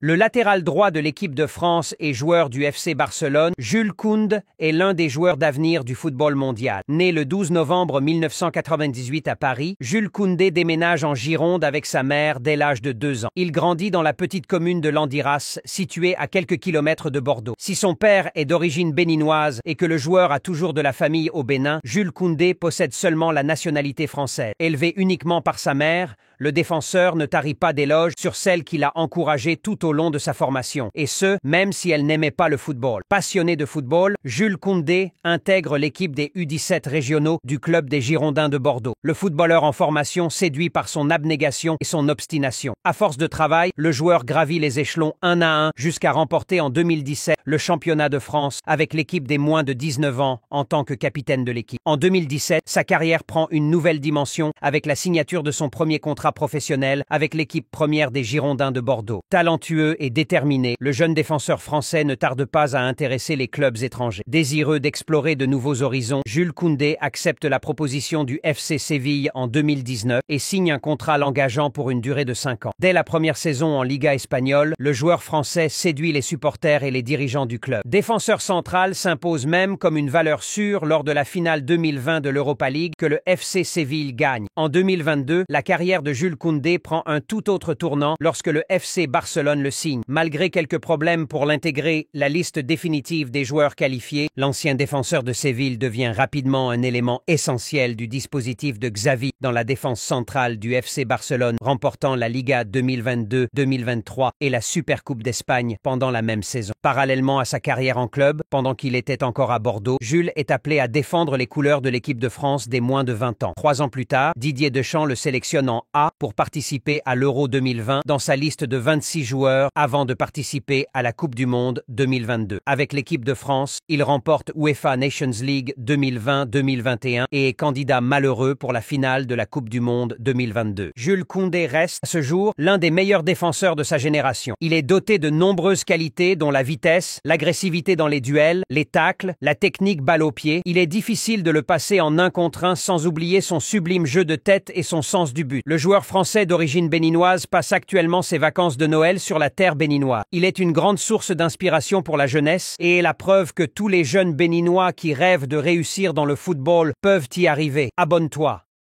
Le latéral droit de l'équipe de France et joueur du FC Barcelone, Jules Koundé, est l'un des joueurs d'avenir du football mondial. Né le 12 novembre 1998 à Paris, Jules Koundé déménage en Gironde avec sa mère dès l'âge de 2 ans. Il grandit dans la petite commune de Landiras, située à quelques kilomètres de Bordeaux. Si son père est d'origine béninoise et que le joueur a toujours de la famille au Bénin, Jules Koundé possède seulement la nationalité française. Élevé uniquement par sa mère, le défenseur ne tarit pas d'éloges sur celle qui l'a encouragé tout au long de sa formation, et ce, même si elle n'aimait pas le football. Passionné de football, Jules Koundé intègre l'équipe des U17 régionaux du club des Girondins de Bordeaux. Le footballeur en formation séduit par son abnégation et son obstination. À force de travail, le joueur gravit les échelons un à un jusqu'à remporter en 2017 le championnat de France avec l'équipe des moins de 19 ans en tant que capitaine de l'équipe. En 2017, sa carrière prend une nouvelle dimension avec la signature de son premier contrat professionnel avec l'équipe première des Girondins de Bordeaux. Talentueux et déterminé, le jeune défenseur français ne tarde pas à intéresser les clubs étrangers. Désireux d'explorer de nouveaux horizons, Jules Koundé accepte la proposition du FC Séville en 2019 et signe un contrat l'engageant pour une durée de 5 ans. Dès la première saison en Liga espagnole, le joueur français séduit les supporters et les dirigeants du club. Défenseur central s'impose même comme une valeur sûre lors de la finale 2020 de l'Europa League que le FC Séville gagne. En 2022, la carrière de Jules Koundé prend un tout autre tournant lorsque le FC Barcelone le signe. Malgré quelques problèmes pour l'intégrer la liste définitive des joueurs qualifiés, l'ancien défenseur de Séville devient rapidement un élément essentiel du dispositif de Xavi dans la défense centrale du FC Barcelone, remportant la Liga 2022-2023 et la Supercoupe d'Espagne pendant la même saison. Parallèlement à sa carrière en club, pendant qu'il était encore à Bordeaux, Jules est appelé à défendre les couleurs de l'équipe de France des moins de 20 ans. 3 ans plus tard, Didier Deschamps le sélectionne en A pour participer à l'Euro 2020 dans sa liste de 26 joueurs avant de participer à la Coupe du Monde 2022. Avec l'équipe de France, il remporte UEFA Nations League 2020-2021 et est candidat malheureux pour la finale de la Coupe du Monde 2022. Jules Koundé reste, à ce jour, l'un des meilleurs défenseurs de sa génération. Il est doté de nombreuses qualités dont la vitesse, l'agressivité dans les duels, les tacles, la technique balle au pied. Il est difficile de le passer en 1 contre 1 sans oublier son sublime jeu de tête et son sens du but. Le joueur français d'origine béninoise passe actuellement ses vacances de Noël sur la terre béninoise. Il est une grande source d'inspiration pour la jeunesse et est la preuve que tous les jeunes béninois qui rêvent de réussir dans le football peuvent y arriver. Abonne-toi.